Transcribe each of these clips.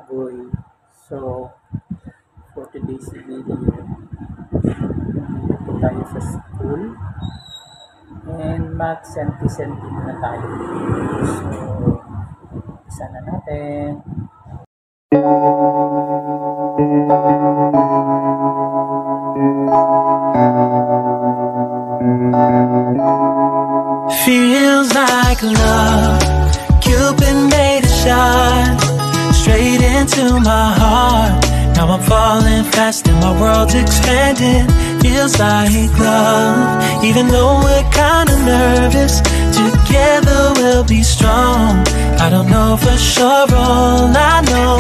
baboy. So, for today's video, nandito tayo sa school and mag-senti-senti na tayo. So, isa na natin. Feels like love, Cupid made a shot straight into my heart. Now I'm falling fast and my world's expanding. Feels like love, even though we're kinda nervous. Together we'll be strong. I don't know for sure, all I know.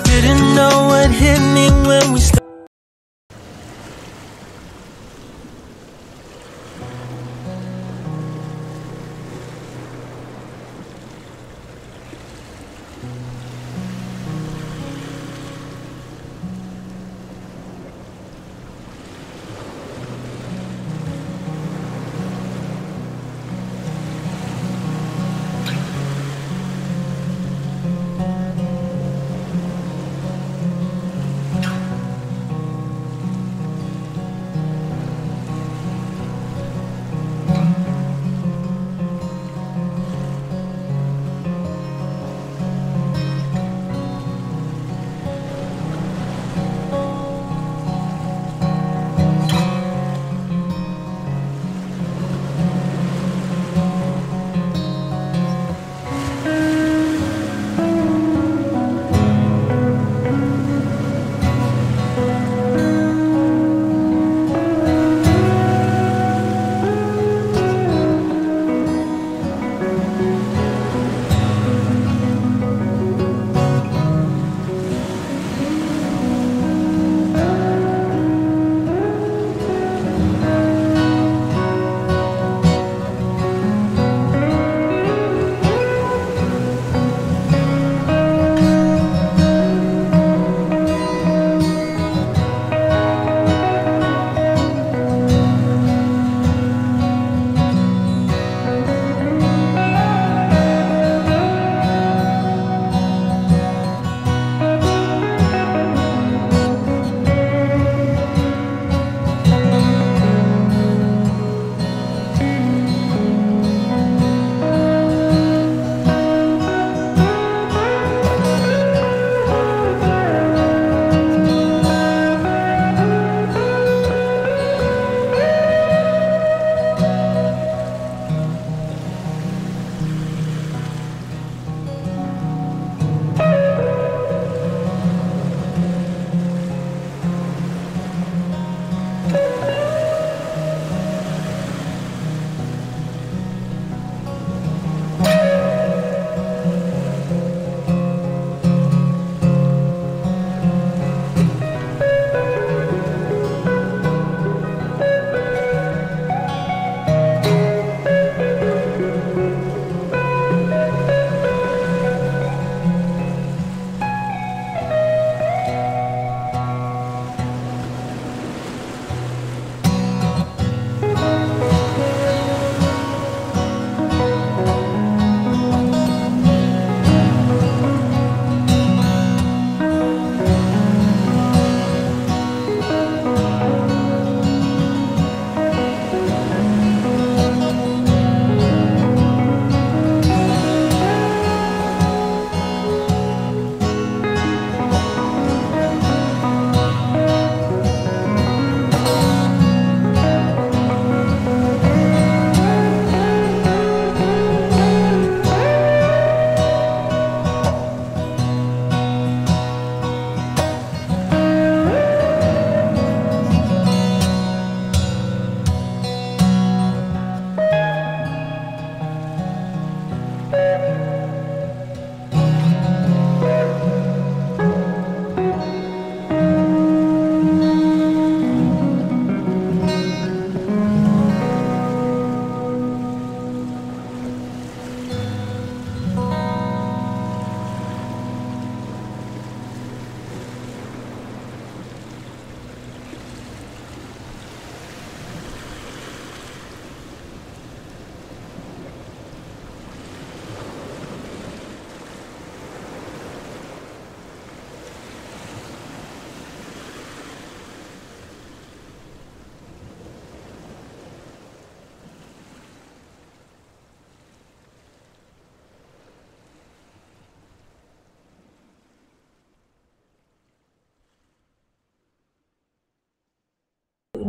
Didn't know what hit me when we started.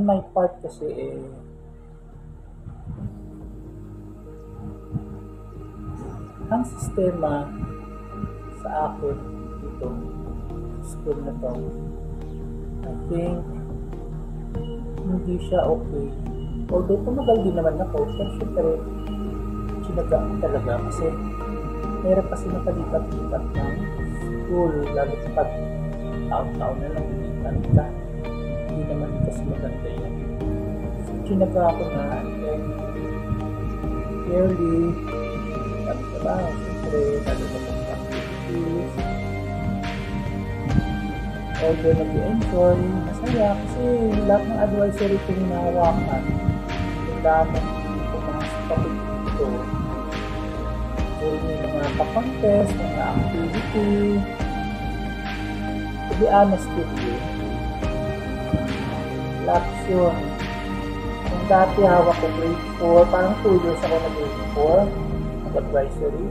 on my part kasi ang sistema sa akin dito, school na to, I think hindi siya okay. Although tumagal din naman ako, pero syempre sinaga ko talaga kasi meron kasi nakalipat-lipat ng school, lalo pag taon-taon na lang ulitan ka. Hindi naman kasi maganda yan. So, sinaga ako na, and clearly sabi ko ba, syempre lalo na pang activities, although nag-enjoy, masaya kasi lahat ng advisory kong hinahawakan, yung lahat ng mga topic dito, so yung mga pa-contest, mga activity, to be honest with you, lahat yun. Kung dati hawak ko grade 4, parang 2 years ako na grade 4, nag-advisory,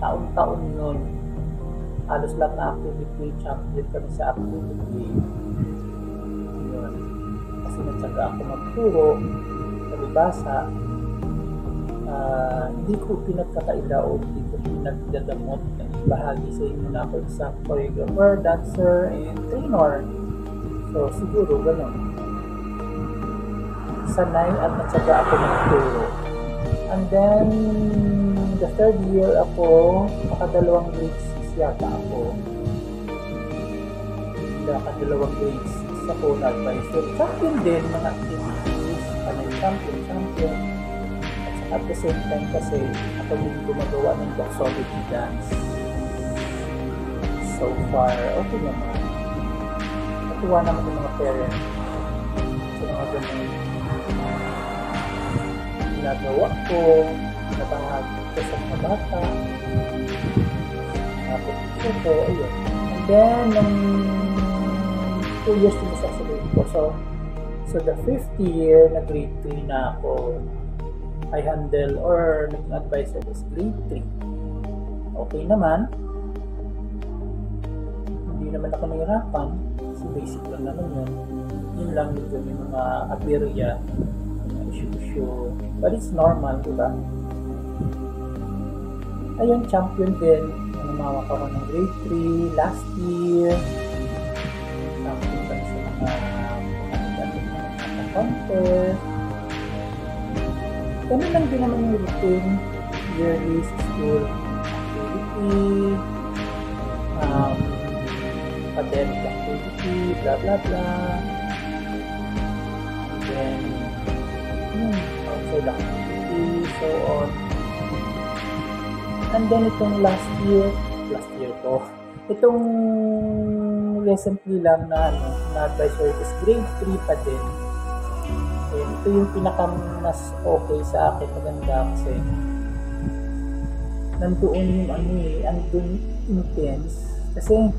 taon-taon yun. Halos lahat na activity, champion kami sa activity. Yun. Kasi natsaga ako magturo, nabibasa, hindi ko pinagkakaila o hindi ko pinagdadamot na ibahagi sa inyo na ako isang choreographer, dancer, and trainer. So, siguro gano'n. Sanay at natsaga ako magturo. And then, the third year ako, nakadalawang grade 6 yata ako. Nakadalawang grade 6 ako na advisor. Champion din, mga activities, panay champion. At the same time kasi, ako din gumagawa ng doxology dance. So far, okay naman. Natuwa naman yung mga parents. So, mga ganun. Ginagawa ko, nabahagi ko sa mga bata. Tapos, ito, ayun. And then, nung 2 years din sa grade ko. So the 5th year, na grade 3 na ako, I handle or naging advisor is grade 3. Okay naman. Hindi naman ako nahirapan. Kasi basic lang naman yun. Yun lang medyo may mga aberya, mga issue. But it's normal, diba? Ayun, champion din. Namawak ako ng grade 3 last year. Champion pa sa mga contest. Ganun lang din naman yung routine. Yearly school activity, academic activity, blah blah blah. And then, outside activity, so on. And then itong last year ko, itong recently lang na advisory is grade 3 pa din. And ito yung pinaka-mas okay sa akin, maganda kasi nandoon yung andun intense kasi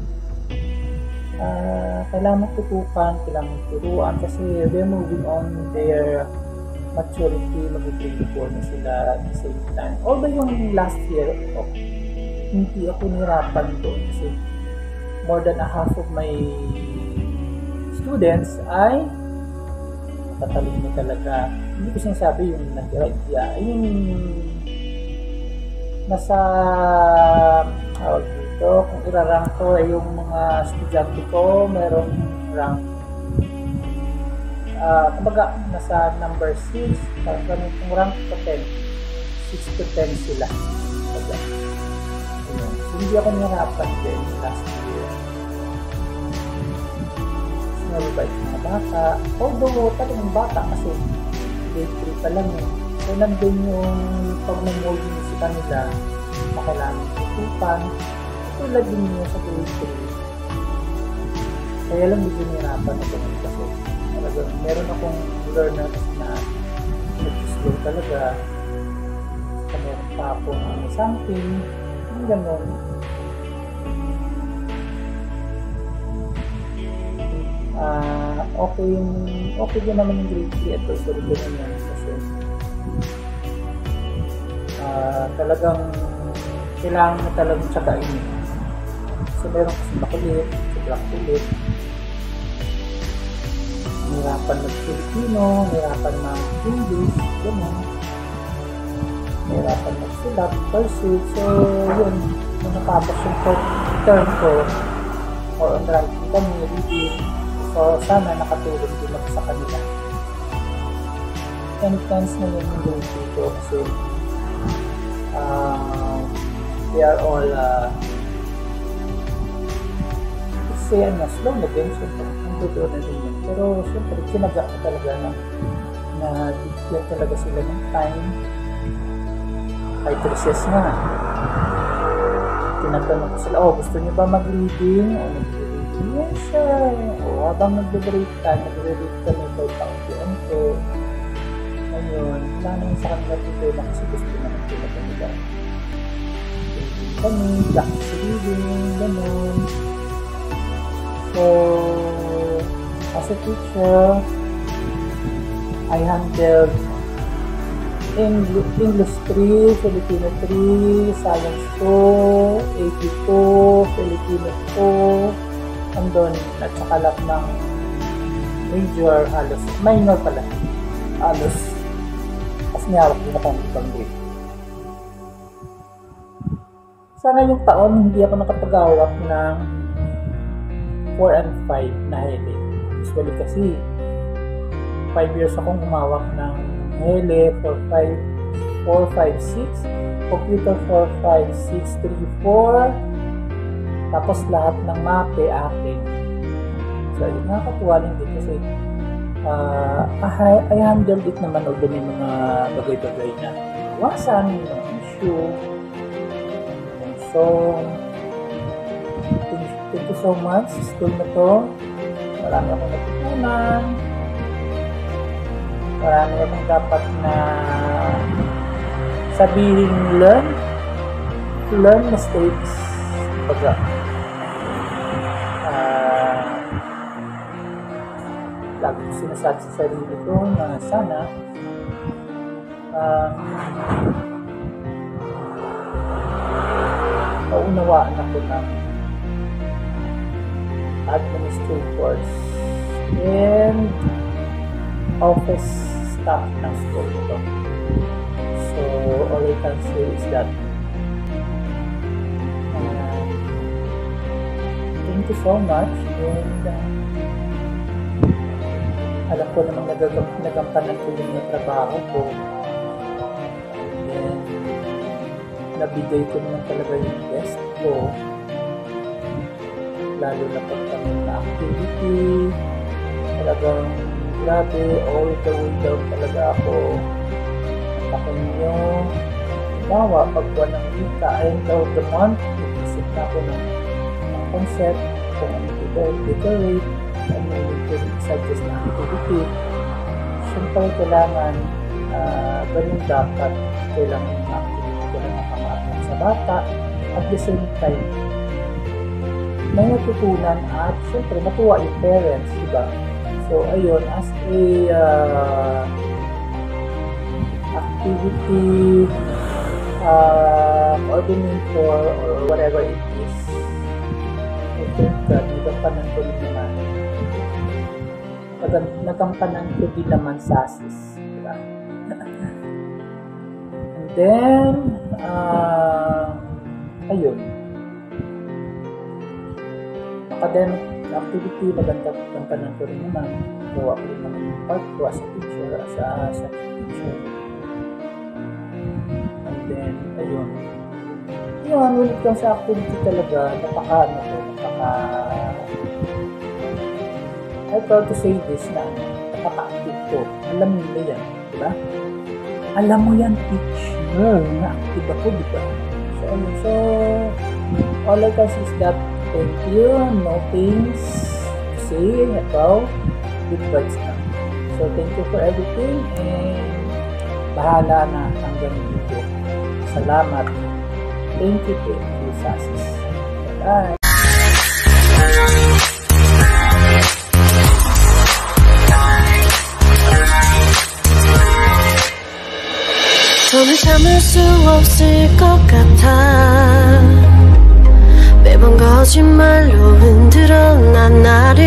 kailangan tutukan, kailangan turuan kasi they're moving on their maturity, mag-grade 4 na sila at the same time. Although yung last year, hindi ako nahirapan doon kasi more than a half of my students ay tatalino talaga. Hindi ko sinasabi yung nag-right, yung nasa dito, kung irarank ko ay yung mga estudyante ko, merong rank kumbaga nasa number 6, kung rank ko 10, 6 to 10 sila. So, hindi ako nahirapan din last year. Nalibay sa mga bata. Although, talagang bata kasi grade 3 pa lang eh. So, nandun yung pag-molding sa kanila, makailangan tutupan. Tulad din nyo sa grade 3. Kaya lang hindi nahirapan ako kasi meron akong learners na nag-slow talaga. Meron pa akong something, yung gano'n. Okay din naman yung grade 3 at also rin yan kasi talagang kailangan mo talagang tsagain. So meron kasi makulit, sobrang kulit. nahirapan mag-Filipino, nahirapan mag-English, gano'n. Nahirapan magsulat, cursive. So, yun. Nung natapos yung term ko, or on writing kami, reading. So, sana nakatulong din ako sa kanila. And thanks na yun yung grade dito kasi they are all say slow na din. Siyempre, ang totoo na din yun. Pero, siyempre, sinaga ko talaga na bigyan talaga sila ng time. Kahit recess nga. Tinatanong ko sila, gusto niyo ba mag-reading? O mag-reading? Yes, sir. O habang nag-read ka, nag-read kami kay Pangkianto. Ngayon, wala naman sa kanila dito na kasi gusto naman sila kanila. Kami, practice reading, gano'n. So, as a teacher, I handled English 3, Filipino 3, Science 2, AP 2, Filipino 2, and doon, at saka lang ng major, minor pala, kasi niyawak din ako ng grade. Sana yung taon, hindi ako nakapag-awak ng 4 and 5 na HELE. Usually kasi 5 years akong umawak ng HELE, 4, 5, 6, computer 4, 5, 6, 3, 4, tapos lahat ng MAPE akin. So, nakakatuwa din kasi I handled it naman although may mga bagay-bagay na iwasan, yung issue. So, thank you so much sa school na to. Marami akong natutunan. Marami akong dapat na sabihin learn mistakes. Baga, lagi ko sinasabi sa sarili ko na sana maunawaan ako ng administrators and office staff ng school ito. So, all I can say is that thank you so much, and alam ko namang nagampanan ko yung trabaho ko, and nabigay ko naman talaga yung best ko, lalo na pagkami na activity. Talagang grabe, all the way down talaga ako. Ako ninyo, bawa pag walang wika, end of the month, isip na ako ng concept kung ano decorate, ano yung suggest na activity. Siyempre kailangan ganun dapat kailangan yung activity ko na nakamatang sa bata. At the same time, may natutunan at siyempre matuwa yung parents, diba? So ayun, as a activity coordinator or whatever it is, I think that nagampanan ko din naman sa ASIS, diba? And then ayun, academic activity, nagampanan ko rin naman. Gawa ko rin naman yung part ko as a teacher, as a teacher. And then, ayun. Yun, when it comes sa activity talaga, I proud to say this na napaka-active ko. Alam nila yan, diba? Alam mo yan, teacher, na active ako, diba? So, all I can say is that thank you, no things to say about good vibes lang. So, thank you for everything, and bahala na hanggang dito. Salamat. Thank you, Sasis. Bye-bye. 손을 참을 수 없을 것 같아 매번 거짓말로 흔들어 난 나를